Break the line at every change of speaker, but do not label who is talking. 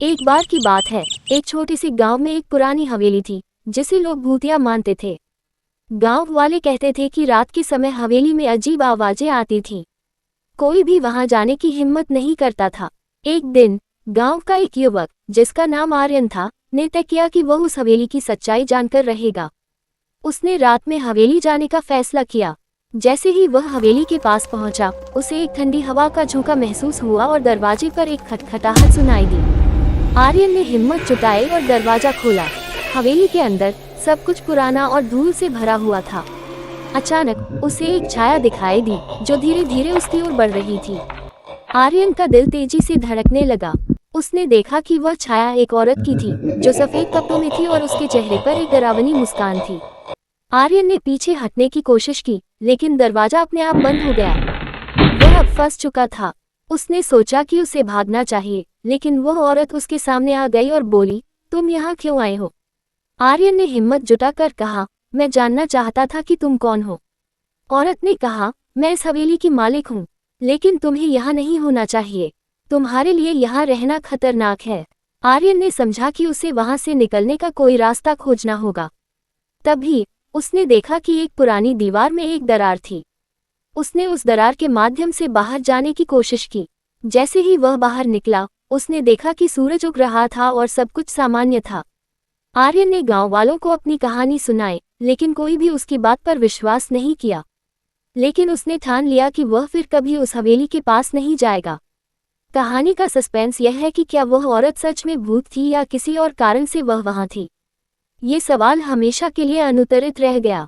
एक बार की बात है, एक छोटे से गांव में एक पुरानी हवेली थी जिसे लोग भूतिया मानते थे। गांव वाले कहते थे कि रात के समय हवेली में अजीब आवाजें आती थीं। कोई भी वहां जाने की हिम्मत नहीं करता था। एक दिन गांव का एक युवक, जिसका नाम आर्यन था, ने तय किया कि वह उस हवेली की सच्चाई जानकर रहेगा। उसने रात में हवेली जाने का फैसला किया। जैसे ही वह हवेली के पास पहुंचा, उसे एक ठंडी हवा का झोंका महसूस हुआ और दरवाजे पर एक खटखटाहट सुनाई दी। आर्यन ने हिम्मत जुटाई और दरवाजा खोला। हवेली के अंदर सब कुछ पुराना और धूल से भरा हुआ था। अचानक उसे एक छाया दिखाई दी जो धीरे धीरे उसकी ओर बढ़ रही थी। आर्यन का दिल तेजी से धड़कने लगा। उसने देखा कि वह छाया एक औरत की थी जो सफेद कपड़ों में थी और उसके चेहरे पर एक डरावनी मुस्कान थी। आर्यन ने पीछे हटने की कोशिश की, लेकिन दरवाजा अपने आप बंद हो गया। वह अब फंस चुका था। उसने सोचा कि उसे भागना चाहिए, लेकिन वह औरत उसके सामने आ गई और बोली, तुम यहाँ क्यों आए हो? आर्यन ने हिम्मत जुटाकर कहा, मैं जानना चाहता था कि तुम कौन हो। औरत ने कहा, मैं इस हवेली की मालिक हूँ, लेकिन तुम्हें यहाँ नहीं होना चाहिए। तुम्हारे लिए यहाँ रहना खतरनाक है। आर्यन ने समझा कि उसे वहां से निकलने का कोई रास्ता खोजना होगा। तभी उसने देखा कि एक पुरानी दीवार में एक दरार थी। उसने उस दरार के माध्यम से बाहर जाने की कोशिश की। जैसे ही वह बाहर निकला, उसने देखा कि सूरज उग रहा था और सब कुछ सामान्य था। आर्यन ने गांव वालों को अपनी कहानी सुनाई, लेकिन कोई भी उसकी बात पर विश्वास नहीं किया। लेकिन उसने ठान लिया कि वह फिर कभी उस हवेली के पास नहीं जाएगा। कहानी का सस्पेंस यह है कि क्या वह औरत सच में भूत थी या किसी और कारण से वह वहां थी। ये सवाल हमेशा के लिए अनुत्तरित रह गया।